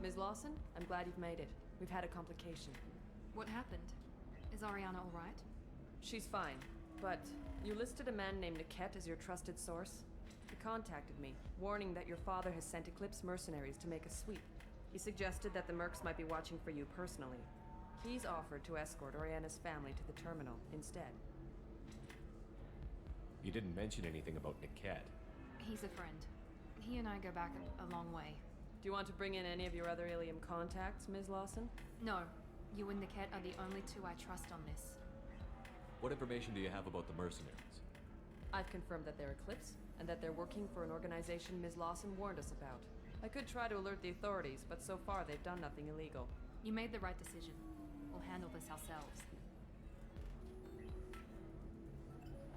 Ms. Lawson, I'm glad you've made it. We've had a complication. What happened? Is Ariana all right? She's fine, but you listed a man named Niket as your trusted source. He contacted me, warning that your father has sent Eclipse mercenaries to make a sweep. He suggested that the mercs might be watching for you personally. He's offered to escort Oriana's family to the terminal instead. You didn't mention anything about Niket. He's a friend. He and I go back a long way. Do you want to bring in any of your other Ilium contacts, Ms. Lawson? No. You and Niket are the only two I trust on this. What information do you have about the mercenaries? I've confirmed that they're Eclipse, and that they're working for an organization Ms. Lawson warned us about. I could try to alert the authorities, but so far they've done nothing illegal. You made the right decision. We'll handle this ourselves.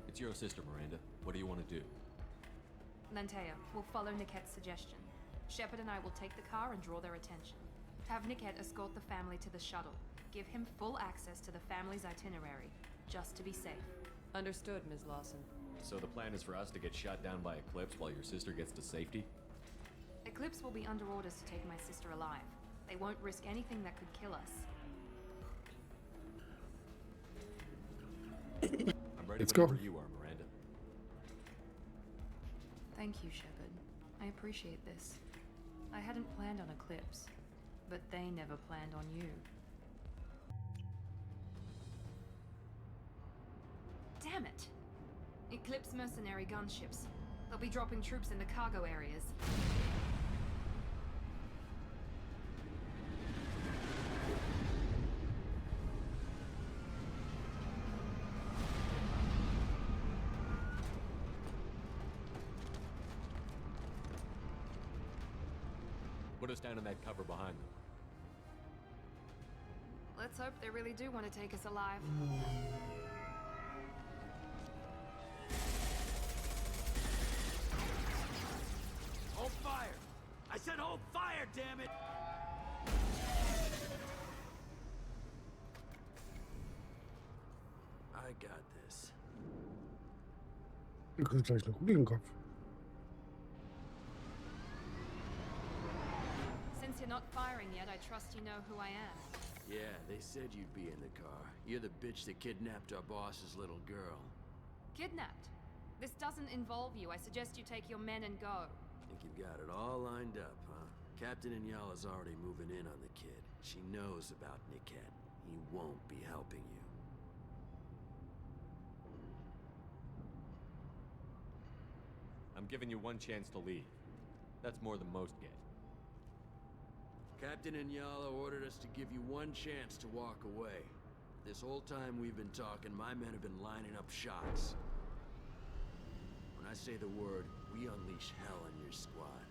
It's your sister, Miranda. What do you want to do? Lantea, we'll follow Niket's suggestion. Shepard and I will take the car and draw their attention. Have Niket escort the family to the shuttle. Give him full access to the family's itinerary, just to be safe. Understood, Ms. Lawson. So the plan is for us to get shot down by Eclipse while your sister gets to safety? Eclipse will be under orders to take my sister alive. They won't risk anything that could kill us. I'm ready Let's whenever go. you are, Miranda. Thank you, Shepard. I appreciate this. I hadn't planned on Eclipse, but they never planned on you. Damn it! Eclipse mercenary gunships. They'll be dropping troops in the cargo areas. Put us down in that cover behind them. Let's hope they really do want to take us alive. Hold fire! I said hold fire, damn it! I got this. Du kriegst gleich eine Kugel im Kopf. Since you're not firing yet, I trust you know who I am. Yeah, they said you'd be in the car. You're the bitch that kidnapped our boss's little girl. Kidnapped? This doesn't involve you. I suggest you take your men and go. Think you've got it all lined up, huh? Captain Inyala's already moving in on the kid. She knows about Niket. He won't be helping you. I'm giving you one chance to leave. That's more than most get. Captain Inyala ordered us to give you one chance to walk away. This whole time we've been talking, my men have been lining up shots. When I say the word, we unleash hell on your squad.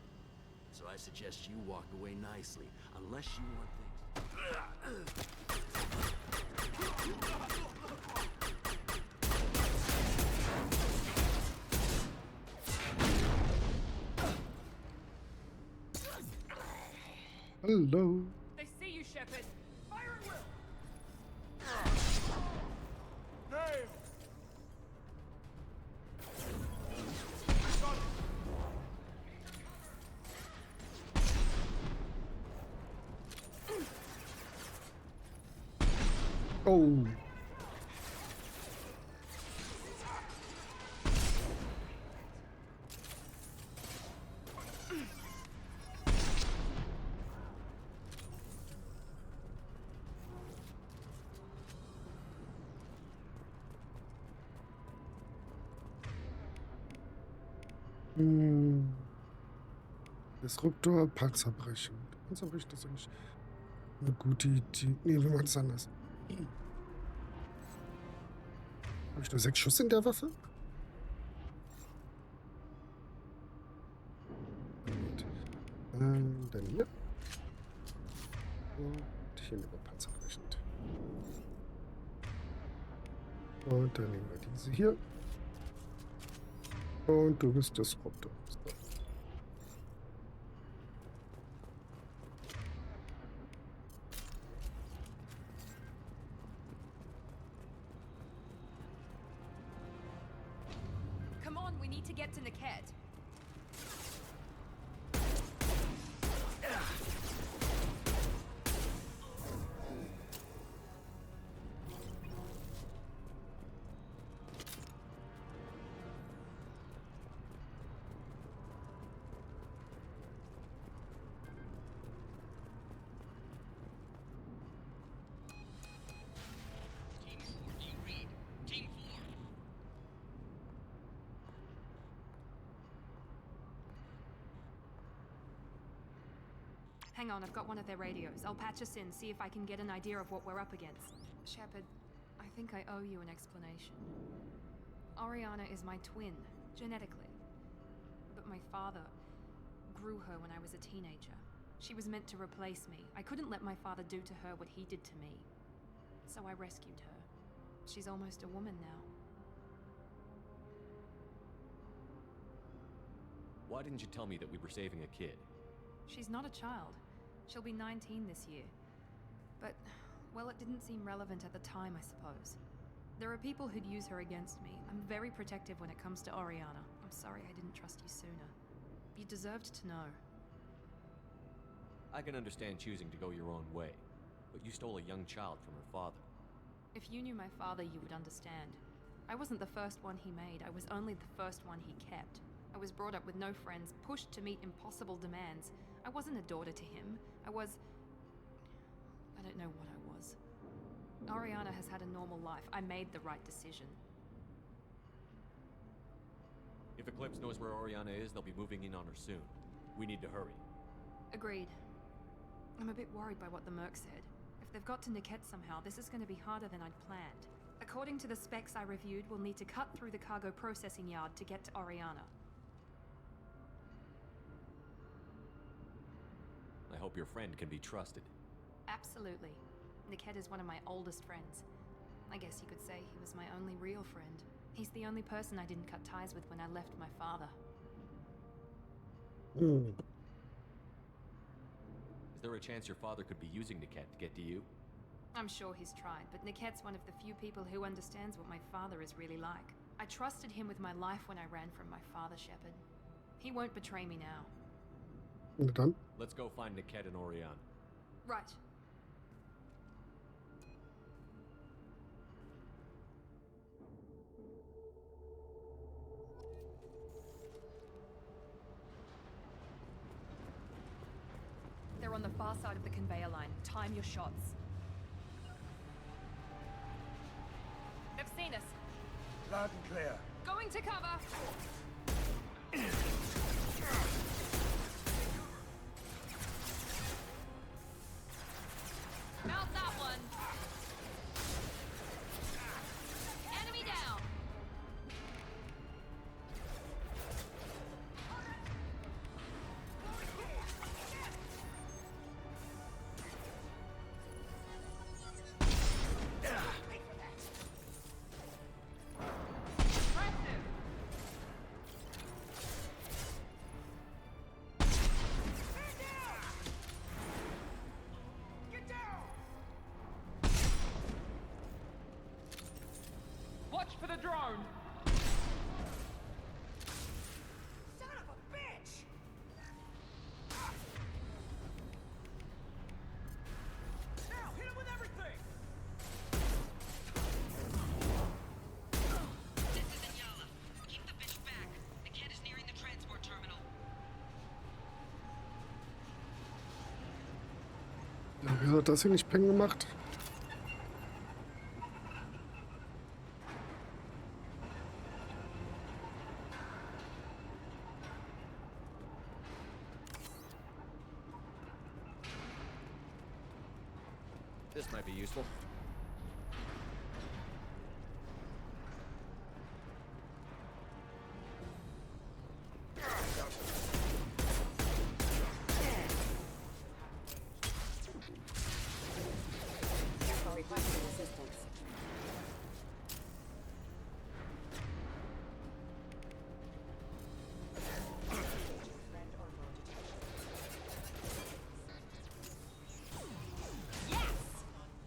So I suggest you walk away nicely, unless you want things... Hello. They see you, Shepard. Fire at will. Oh. Disruptor, Panzerbrechen. Panzerbrechen ist eigentlich eine gute Idee. Nee, wir machen es anders. Habe ich nur 6 Schuss in der Waffe? Gut. Dann hier. Und hier nehmen wir panzerbrechend. Und dann nehmen wir diese hier. Und du bist Disruptor. So. We need to get to Niket. Hang on, I've got one of their radios. I'll patch us in, see if I can get an idea of what we're up against. Shepard, I think I owe you an explanation. Oriana is my twin, genetically. But my father grew her when I was a teenager. She was meant to replace me. I couldn't let my father do to her what he did to me. So I rescued her. She's almost a woman now. Why didn't you tell me that we were saving a kid? She's not a child. She'll be 19 this year. But, well, it didn't seem relevant at the time, I suppose. There are people who'd use her against me. I'm very protective when it comes to Oriana. I'm sorry I didn't trust you sooner. You deserved to know. I can understand choosing to go your own way, but you stole a young child from her father. If you knew my father, you would understand. I wasn't the first one he made. I was only the first one he kept. I was brought up with no friends, pushed to meet impossible demands. I wasn't a daughter to him. I don't know what I was. Oriana has had a normal life. I made the right decision. If Eclipse knows where Oriana is, they'll be moving in on her soon. We need to hurry. Agreed. I'm a bit worried by what the Merc said. If they've got to Niket somehow, this is going to be harder than I'd planned. According to the specs I reviewed, we'll need to cut through the cargo processing yard to get to Oriana. I hope your friend can be trusted. Absolutely. Niket is one of my oldest friends. I guess you could say he was my only real friend. He's the only person I didn't cut ties with when I left my father. Is there a chance your father could be using Niket to get to you? I'm sure he's tried, but Niket's one of the few people who understands what my father is really like. I trusted him with my life when I ran from my father, Shepard. He won't betray me now. Na dann. Let's go find Niket and Oriana. Right. They're on the far side of the conveyor line. Time your shots. They've seen us. Loud and clear. Going to cover. Mount that one. Enemy down. Watch for the drone! Son of a bitch! Now, hit him with everything! This is Inyala. Keep the bitch back. The kid is nearing the transport terminal. Ja, wieso hat das hier nicht Peng gemacht? This might be useful. Requesting assistance.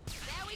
There we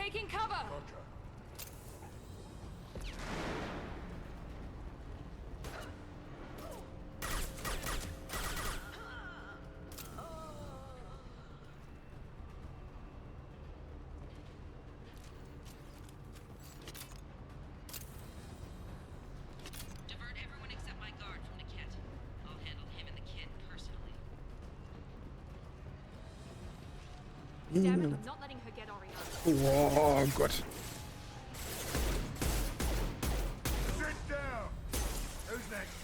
Taking cover! Roger. Divert everyone except my guard from the kit. I'll handle him and the kid personally. Damn it, I'm not letting her get Oriana. Oh Gott. Sit down. Who's next?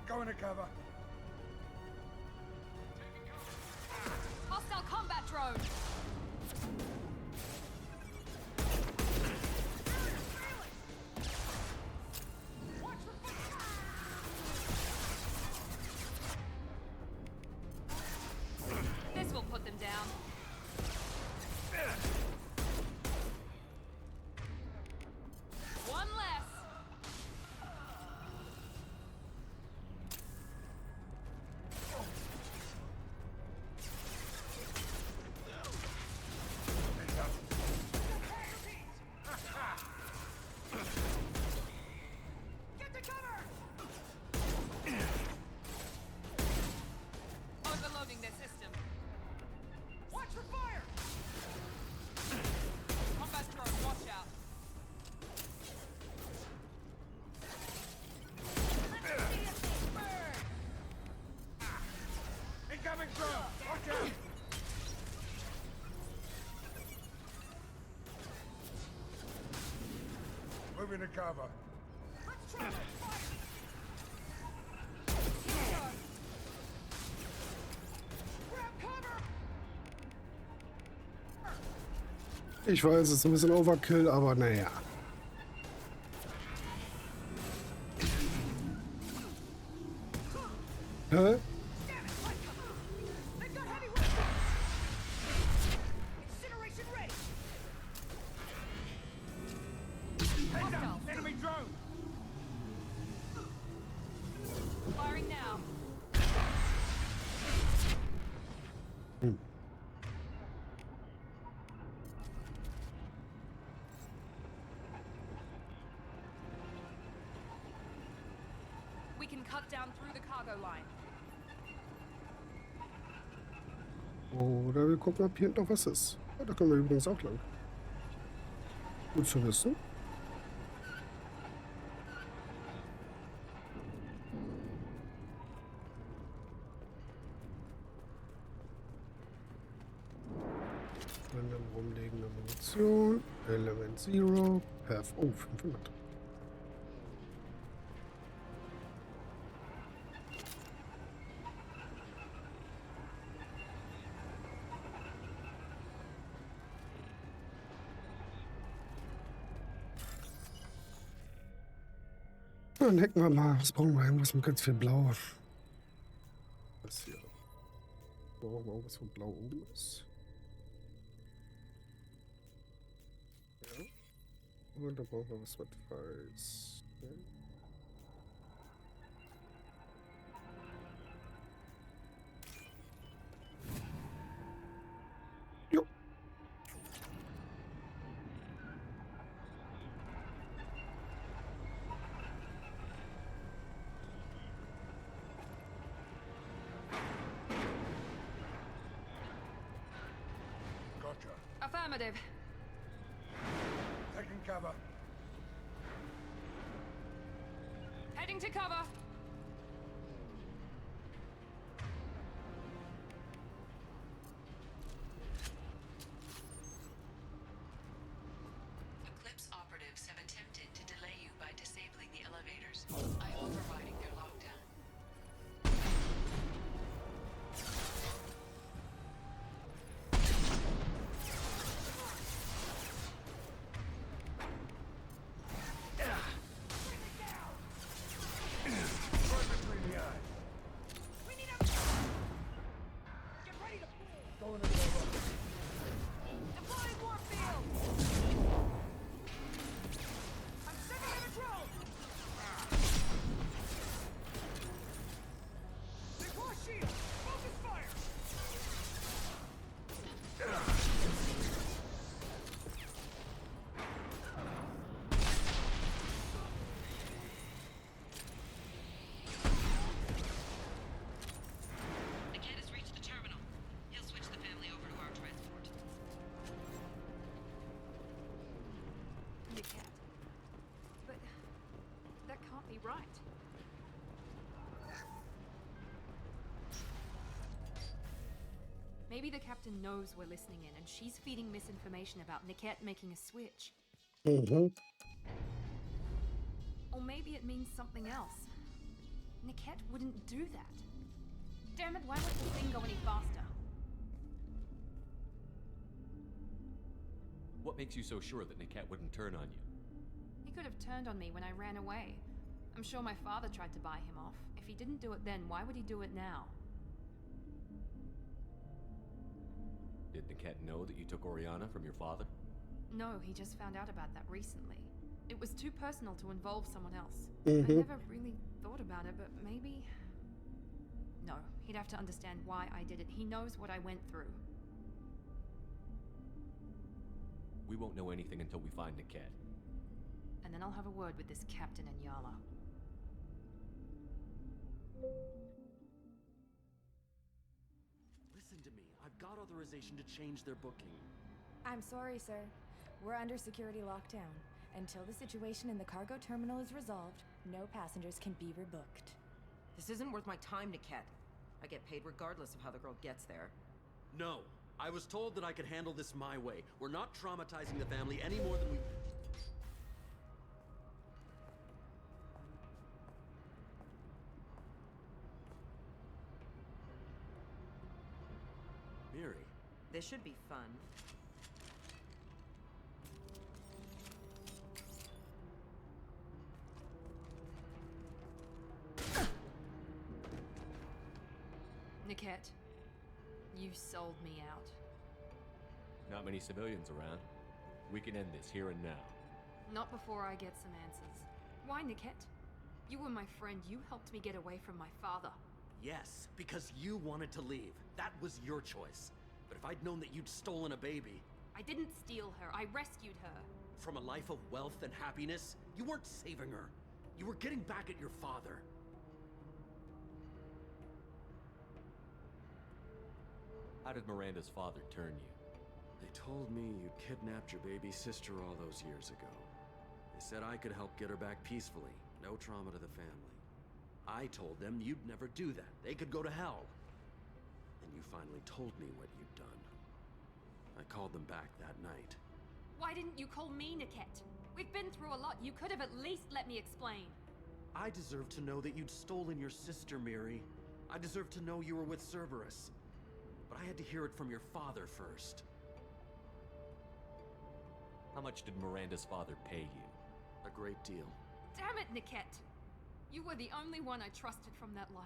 Go into cover. Hostile combat drone! This will put them down. One less. Get to cover! Overloading their system. Watch for fire! Combat drone, watch out. Incoming drone! Watch out! Moving to cover. Let's try that fire! Grab cover! Ich weiß, es ist ein bisschen Overkill, aber naja. Hä? Damn it! They've got heavy weapons! Incineration ready! Heads up! Enemy drone! Firing now. We can cut down through the cargo line. Oder wir gucken, ob hier hinten noch was ist. Ja, da können wir übrigens auch lang. Gut zu wissen. Random rumliegende Munition. Element Zero. Perf. Oh, 500. Dann hacken wir mal. Was brauchen wir? Irgendwas mit ganz viel Blau. Was hier? Brauchen wir irgendwas von Blau oben ist? Ja. Und da brauchen wir was mit Weiß. Ja. Jo. Gotcha. Affirmative. Taking cover. Heading to cover. Eclipse operatives have attempted to delay you by disabling the elevators. I'm overriding their lockdown. Maybe the captain knows we're listening in and she's feeding misinformation about Niket making a switch. Or maybe it means something else. Niket wouldn't do that. Damn it, why won't the thing go any faster? What makes you so sure that Niket wouldn't turn on you? He could have turned on me when I ran away. I'm sure my father tried to buy him off. If he didn't do it then, why would he do it now? Did Niket know that you took Oriana from your father? No, he just found out about that recently. It was too personal to involve someone else. I never really thought about it, but maybe... No, he'd have to understand why I did it. He knows what I went through. We won't know anything until we find Niket. And then I'll have a word with this captain and Yala. Listen to me. I've got authorization to change their booking. I'm sorry, sir. We're under security lockdown. Until the situation in the cargo terminal is resolved, no passengers can be rebooked. This isn't worth my time, Niket. I get paid regardless of how the girl gets there. No. I was told that I could handle this my way. We're not traumatizing the family any more than we... Miri. This should be fun. Niket, you sold me out. Not many civilians around. We can end this here and now. Not before I get some answers. Why, Niket? You were my friend. You helped me get away from my father. Yes, because you wanted to leave. That was your choice. But if I'd known that you'd stolen a baby... I didn't steal her. I rescued her. From a life of wealth and happiness, you weren't saving her. You were getting back at your father. How did Miranda's father turn you? They told me you kidnapped your baby sister all those years ago. They said I could help get her back peacefully. No trauma to the family. I told them you'd never do that. They could go to hell. And you finally told me what you'd done. I called them back that night. Why didn't you call me, Niket? We've been through a lot. You could have at least let me explain. I deserve to know that you'd stolen your sister, Miri. I deserve to know you were with Cerberus. But I had to hear it from your father first. How much did Miranda's father pay you? A great deal. Damn it, Niket! You were the only one I trusted from that life.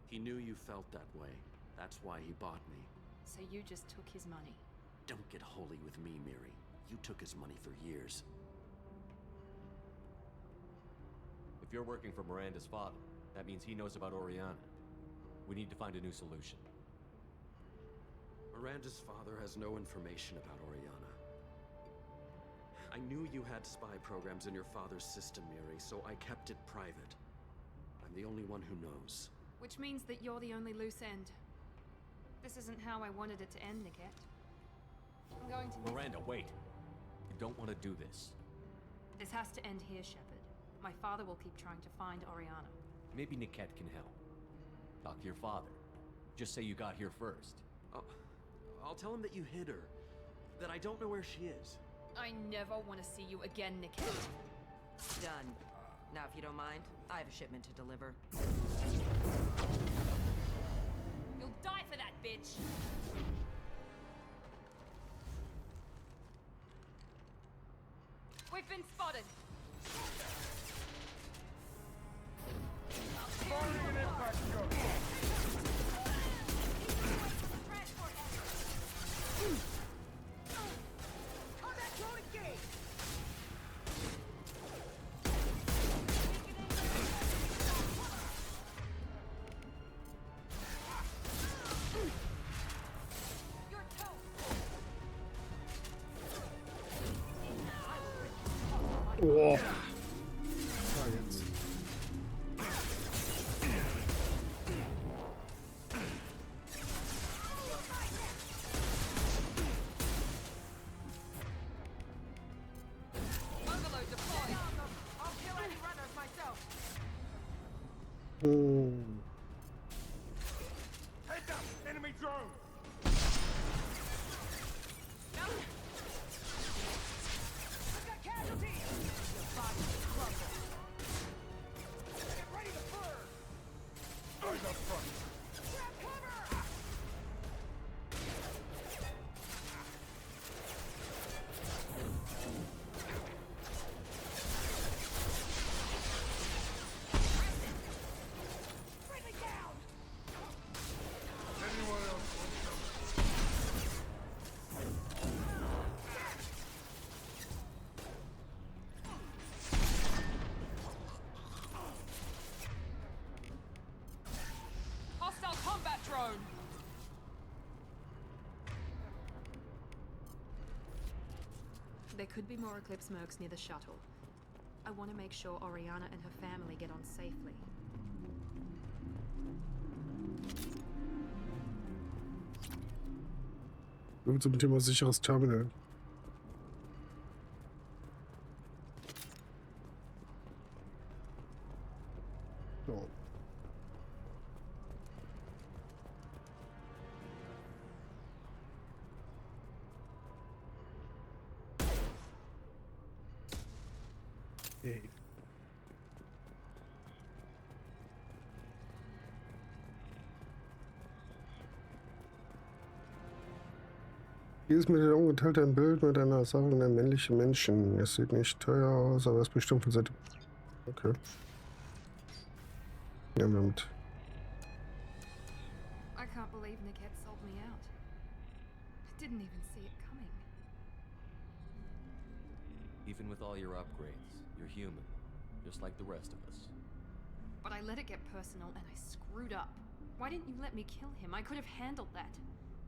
He knew you felt that way. That's why he bought me. So you just took his money? Don't get holy with me, Miri. You took his money for years. If you're working for Miranda's father, that means he knows about Oriana. We need to find a new solution. Miranda's father has no information about Oriana. I knew you had spy programs in your father's system, Miri, so I kept it private. I'm the only one who knows. Which means that you're the only loose end. This isn't how I wanted it to end, Niket. I'm going to... Miranda, wait! You don't want to do this. This has to end here, Shepard. My father will keep trying to find Oriana. Maybe Niket can help. Talk to your father. Just say you got here first. I'll tell him that you hid her. That I don't know where she is. I never want to see you again, Niket. Done. Now, if you don't mind, I have a shipment to deliver. You'll die for that, bitch! We've been spotted! Oh. Ah, jetzt. Overload deployed! I'll kill any runners myself! Heads up! Enemy drone! I've got casualties! Your body is crumbled. Get ready to burn! Eyes up front! Grab cover! Friendly down! Anyone else want some? Hostile combat drone! There could be more Eclipse mercs near the shuttle. I want to make sure Oriana and her family get on safely. Nur zum Thema sicheres Terminal. So. Hey. Hier ist mir der Ungeteilte ein Bild mit einer Sache einer männlichen Menschen. Es sieht nicht teuer aus, aber es ist bestimmt von Seite. Okay. Nehmen wir mit. I can't believe Niket sold me out. I didn't even see it coming. Even with all your upgrades, you're human, just like the rest of us. But I let it get personal and I screwed up. Why didn't you let me kill him? I could have handled that.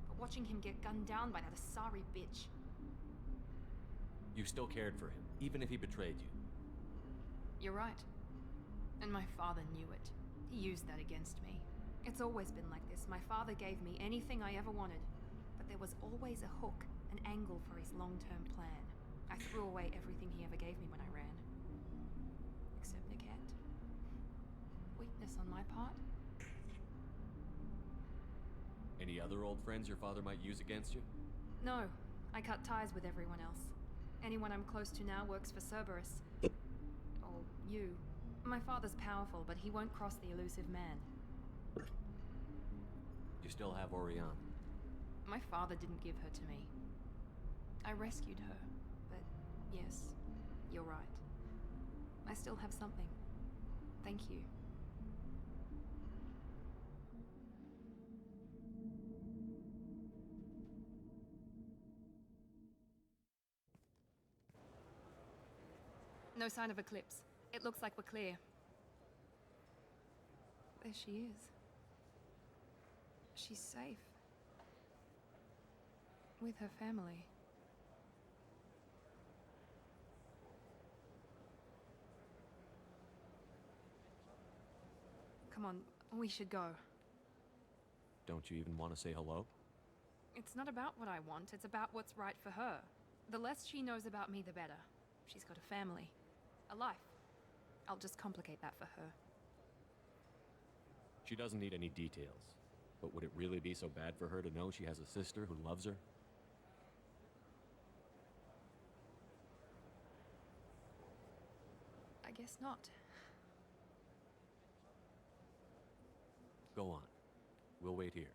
But watching him get gunned down by that Asari bitch. You still cared for him, even if he betrayed you. You're right. And my father knew it. He used that against me. It's always been like this. My father gave me anything I ever wanted. But there was always a hook, an angle for his long-term plan. I threw away everything he ever gave me when I ran. Except Niket. Weakness on my part? Any other old friends your father might use against you? No. I cut ties with everyone else. Anyone I'm close to now works for Cerberus. Or you. My father's powerful, but he won't cross the elusive man. You still have Oriana. My father didn't give her to me. I rescued her. But yes, you're right. I still have something. Thank you. No sign of Eclipse. It looks like we're clear. There she is. She's safe. With her family. Come on, we should go. Don't you even want to say hello? It's not about what I want, it's about what's right for her. The less she knows about me, the better. She's got a family. A life. I'll just complicate that for her. She doesn't need any details. But would it really be so bad for her to know she has a sister who loves her? I guess not. Go on. We'll wait here.